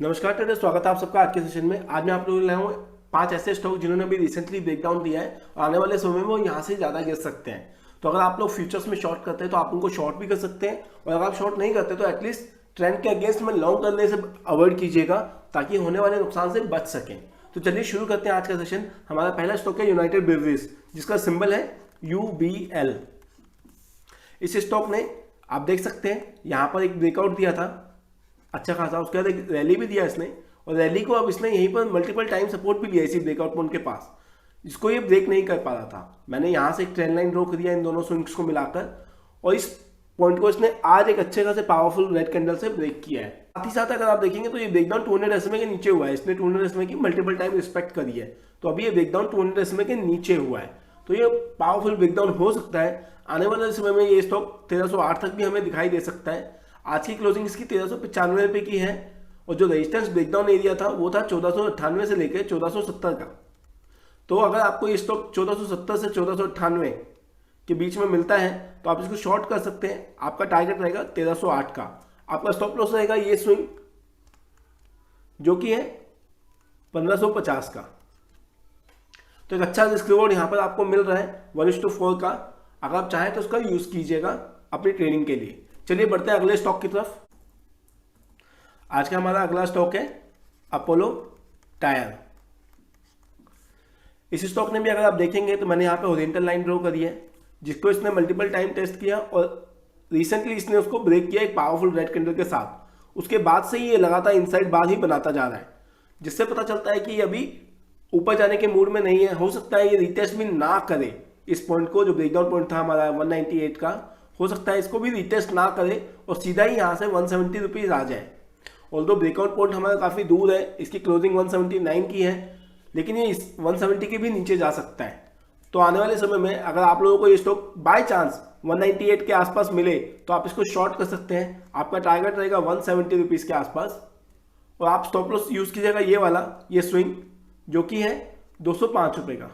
नमस्कार ट्रेडर्स, स्वागत है आप सबका आज के सेशन में। आज मैं आप लोगों को लाया हूँ 5 ऐसे स्टॉक जिन्होंने अभी रिसेंटली ब्रेकडाउन दिया है और आने वाले समय में वो यहाँ से ज़्यादा गिर सकते हैं। तो अगर आप लोग फ्यूचर्स में शॉर्ट करते हैं तो आप उनको शॉर्ट भी कर सकते हैं, और अगर आप शॉर्ट नहीं करते तो एटलीस्ट ट्रेंड के अगेंस्ट में लॉन्ग करने से अवॉइड कीजिएगा ताकि होने वाले नुकसान से बच सकें। तो चलिए शुरू करते हैं आज का सेशन। हमारा पहला स्टॉक है यूनाइटेड ब्रेवरीज, जिसका सिंबल है UBL। इस स्टॉक ने आप देख सकते हैं यहाँ पर एक ब्रेकआउट दिया था अच्छा खासा, उसके बाद एक रैली भी दिया इसने, और रैली को अब इसने यहीं पर मल्टीपल टाइम सपोर्ट भी लिया इसी ब्रेकआउट पॉइंट के पास, जिसको ये ब्रेक नहीं कर पा रहा था। मैंने यहाँ से एक ट्रेंड लाइन ड्रॉ दिया इन दोनों स्विंग्स को मिलाकर, और इस पॉइंट को इसने आज एक अच्छे खासे पावरफुल रेड कैंडल से ब्रेक किया है। साथ ही साथ अगर आप देखेंगे तो ये ब्रेकडाउन 200 SMA के नीचे हुआ है। इसने 200 SMA की मल्टीपल टाइम रिस्पेक्ट करी है, तो अभी ये ब्रेकडाउन 200 SMA के नीचे हुआ है। तो ये पावरफुल ब्रेकडाउन हो सकता है। आने वाले समय में ये स्टॉक 1308 तक भी हमें दिखाई दे सकता है। आज की क्लोजिंग इसकी 1395 रुपये की है, और जो रेजिस्टेंस ब्रेकडाउन एरिया था वो था 1498 से लेकर 1470 का। तो अगर आपको ये स्टॉक 1470 से 1498 के बीच में मिलता है तो आप इसको शॉर्ट कर सकते हैं। आपका टारगेट रहेगा 1308 का। आपका स्टॉप लॉस रहेगा ये स्विंग जो कि है 1550 का। तो एक अच्छा रिस्क रिवॉर्ड यहाँ पर आपको मिल रहा है 1:4 का। अगर आप चाहें तो उसका यूज कीजिएगा अपनी ट्रेडिंग के लिए। चलिए बढ़ते हैं अगले स्टॉक की तरफ। आज का हमारा अगला स्टॉक है अपोलो टायर। इस स्टॉक ने भी अगर आप देखेंगे तो मैंने यहाँ पे हॉरिजॉन्टल लाइन ड्रॉ करी है, जिसको इसने मल्टीपल टाइम टेस्ट किया और रिसेंटली इसने उसको ब्रेक किया एक पावरफुल रेड कैंडल के साथ। उसके बाद से ये लगातार इनसाइड बार ही बनाता जा रहा है, जिससे पता चलता है कि ये अभी ऊपर जाने के मूड में नहीं है। हो सकता है ये रिटेस्ट भी ना करे इस पॉइंट को, जो ब्रेकडाउन पॉइंट था हमारा 198 का। हो सकता है इसको भी रिटेस्ट ना करे और सीधा ही यहाँ से 170 रुपीज़ आ जाए। ऑल्दो ब्रेकआउट पॉइंट हमारा काफ़ी दूर है, इसकी क्लोजिंग 179 की है, लेकिन ये इस 170 के भी नीचे जा सकता है। तो आने वाले समय में अगर आप लोगों को ये स्टॉक बाय चांस 198 के आसपास मिले तो आप इसको शॉर्ट कर सकते हैं। आपका टारगेट रहेगा 170 रुपीज़ के आसपास, और आप स्टॉप लॉस यूज़ कीजिएगा ये वाला, ये स्विंग जो कि है 205 रुपये का।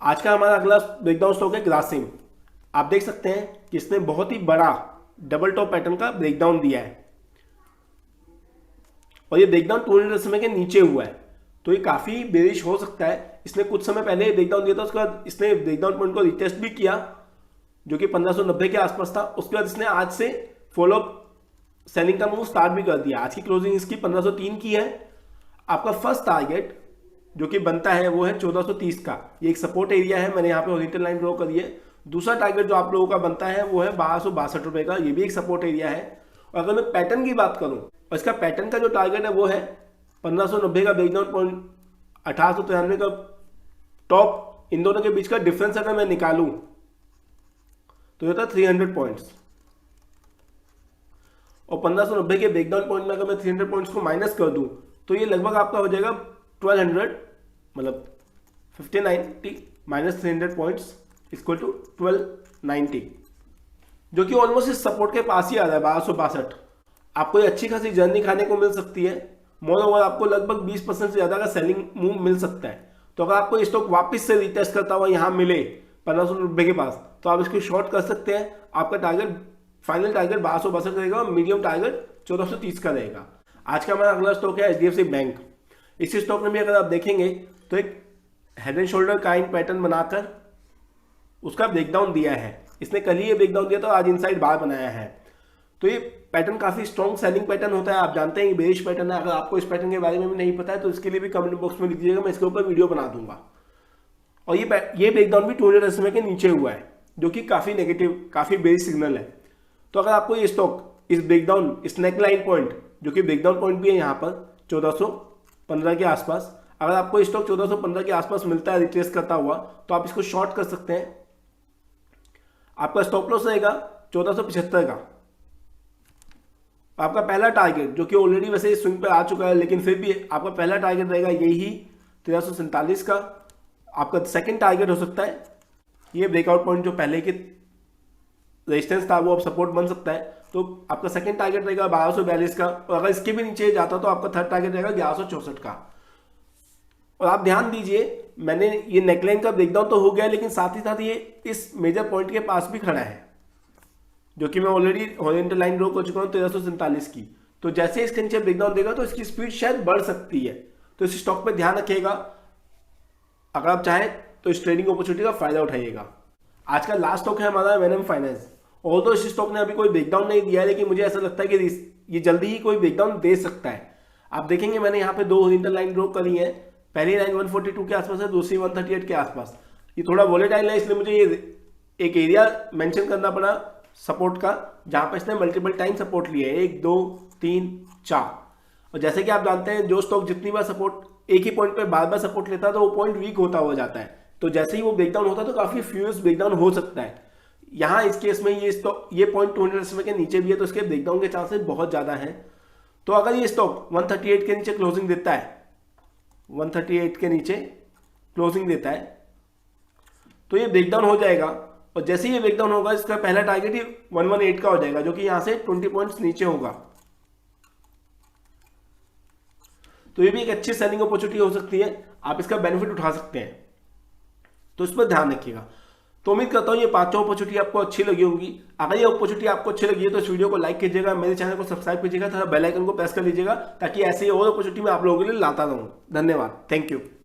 आज का हमारा अगला ब्रेकडाउन स्टॉक है ग्रासिम। आप देख सकते हैं कि इसने बहुत ही बड़ा डबल टॉप पैटर्न का ब्रेकडाउन दिया है, और ये ब्रेकडाउन 200 SMA के नीचे हुआ है। तो ये काफ़ी बेरिश हो सकता है। इसने कुछ समय पहले ब्रेकडाउन दिया था, उसके बाद इसने ब्रेकडाउन पॉइंट को रिटेस्ट भी किया जो कि 1590 के आसपास था। उसके बाद इसने आज से फॉलोअप सेलिंग का मूव स्टार्ट भी कर दिया। आज की क्लोजिंग इसकी 1503 की है। आपका फर्स्ट टारगेट जो कि बनता है वो है 1430 का। ये एक सपोर्ट एरिया है, मैंने यहाँ पे हॉरिजॉन्टल लाइन ड्रॉ करी है। दूसरा टारगेट जो आप लोगों का बनता है वो है 1262 रुपये का, ये भी एक सपोर्ट एरिया है। और अगर मैं पैटर्न की बात करूँ, और इसका पैटर्न का जो टारगेट है वो है 1590 का ब्रेकडाउन पॉइंट, 1893 का टॉप। इन दोनों के बीच का डिफरेंस अगर मैं निकालूं तो ये था 300 पॉइंट्स, और 1590 के ब्रेकडाउन पॉइंट में अगर मैं 300 पॉइंट्स को माइनस कर दूं तो ये लगभग आपका हो जाएगा 1200, मतलब 1590 माइनस 300 पॉइंट्स इक्वल टू 1290, जो कि ऑलमोस्ट इस सपोर्ट के पास ही आ रहा है 1262। आपको ये अच्छी खासी जर्नी खाने को मिल सकती है। मोर ओवर आपको लगभग 20% से ज़्यादा का सेलिंग मूव मिल सकता है। तो अगर आपको स्टॉक वापस से रिटेस्ट करता हुआ यहाँ मिले 1500 रुपये के पास तो आप इसको शॉर्ट कर सकते हैं। आपका टारगेट फाइनल टारगेट 1262 रहेगा और मीडियम टारगेट 1430 का रहेगा। आज का हमारा अगला स्टॉक है HDFC बैंक। इस स्टॉक में भी अगर आप देखेंगे तो एक head and shoulder kind pattern बनाकर उसका ब्रेकडाउन दिया है। इसने कल ही ये ब्रेकडाउन दिया था, आज इनसाइड बार बनाया है। तो ये पैटर्न काफ़ी स्ट्रॉन्ग सेलिंग पैटर्न होता है। आप जानते हैं ये बेरिश पैटर्न है। अगर आपको इस पैटर्न के बारे में भी नहीं पता है तो इसके लिए भी कमेंट बॉक्स में लिख दीजिएगा, मैं इसके ऊपर वीडियो बना दूंगा। और ये ब्रेकडाउन भी 200 SMA के नीचे हुआ है, जो कि काफ़ी नेगेटिव, काफ़ी बेरिश सिग्नल है। तो अगर आपको ये स्टॉक इस ब्रेकडाउन, इस नेक लाइन पॉइंट जो कि ब्रेकडाउन पॉइंट भी है यहाँ पर 1415 के आसपास, अगर आपको स्टॉक 1415 के आसपास मिलता है रिट्रेस करता हुआ तो आप इसको शॉर्ट कर सकते हैं। आपका स्टॉप लॉस रहेगा 1475 का। आपका पहला टारगेट जो कि ऑलरेडी वैसे स्विंग पे आ चुका है, लेकिन फिर भी आपका पहला टारगेट रहेगा यही 1347 का। आपका सेकंड टारगेट हो सकता है ये ब्रेकआउट पॉइंट जो पहले के रेजिस्टेंस था वो अब सपोर्ट बन सकता है। तो आपका सेकंड टारगेट रहेगा 1242 का, और अगर इसके भी नीचे जाता तो आपका थर्ड टारगेट रहेगा 1164 का। और आप ध्यान दीजिए, मैंने ये नेकलाइन का ब्रेकडाउन तो हो गया, लेकिन साथ ही साथ ये इस मेजर पॉइंट के पास भी खड़ा है, जो कि मैं ऑलरेडी हॉरिजॉन्टल लाइन ड्रॉ कर चुका हूँ 1347 की। तो जैसे इसके नीचे ब्रेकडाउन देगा तो इसकी स्पीड शायद बढ़ सकती है। तो इस स्टॉक पे ध्यान रखिएगा, अगर आप चाहें तो इस ट्रेडिंग अपॉर्चुनिटी का फायदा उठाइएगा। आज का लास्ट स्टॉक है हमारा M&M फाइनेंस। और तो इस स्टॉक ने अभी कोई ब्रेकडाउन नहीं दिया है, लेकिन मुझे ऐसा लगता है कि ये जल्दी ही कोई ब्रेकडाउन दे सकता है। आप देखेंगे मैंने यहाँ पे 2 हॉरिजॉन्टल लाइन ड्रॉ करी है, पहली लाइन 142 के आसपास है, दूसरी 138 के आसपास। ये थोड़ा वोलेटाइल है, इसलिए मुझे ये एक एरिया मेंशन करना पड़ा सपोर्ट का, जहां पे इसने मल्टीपल टाइम सपोर्ट लिया है, 1 2 3 4। और जैसे कि आप जानते हैं जो स्टॉक जितनी बार सपोर्ट एक ही पॉइंट पे बार बार सपोर्ट लेता है तो वो पॉइंट वीक होता हुआ जाता है। तो जैसे ही वो ब्रेकडाउन होता है तो काफी फ्यूरियस ब्रेकडाउन हो सकता है। यहाँ इस केस में ये पॉइंट 200 SMA के नीचे भी है, तो इसके ब्रेकडाउन के चांसेस बहुत ज्यादा हैं। तो अगर ये स्टॉक 138 के नीचे क्लोजिंग देता है, 138 के नीचे क्लोजिंग देता है, तो ये ब्रेकडाउन हो जाएगा। और जैसे ही ये ब्रेकडाउन होगा इसका पहला टारगेट ही 118 का हो जाएगा, जो कि यहां से 20 पॉइंट्स नीचे होगा। तो ये भी एक अच्छी सेलिंग अपॉर्चुनिटी हो सकती है, आप इसका बेनिफिट उठा सकते हैं, तो इस पर ध्यान रखिएगा। तो उम्मीद करता हूं ये 5 अपॉर्चुनिटी आपको अच्छी लगी होंगी। अगर ये अपॉर्चुनिटी आपको अच्छी लगी है तो इस वीडियो को लाइक कीजिएगा, मेरे चैनल को सब्सक्राइब कीजिएगा तथा बेल आइकन को प्रेस कर लीजिएगा, ताकि ऐसे और अपॉर्चुनिटी मैं आप लोगों के लिए लाता रहूं। धन्यवाद, थैंक यू।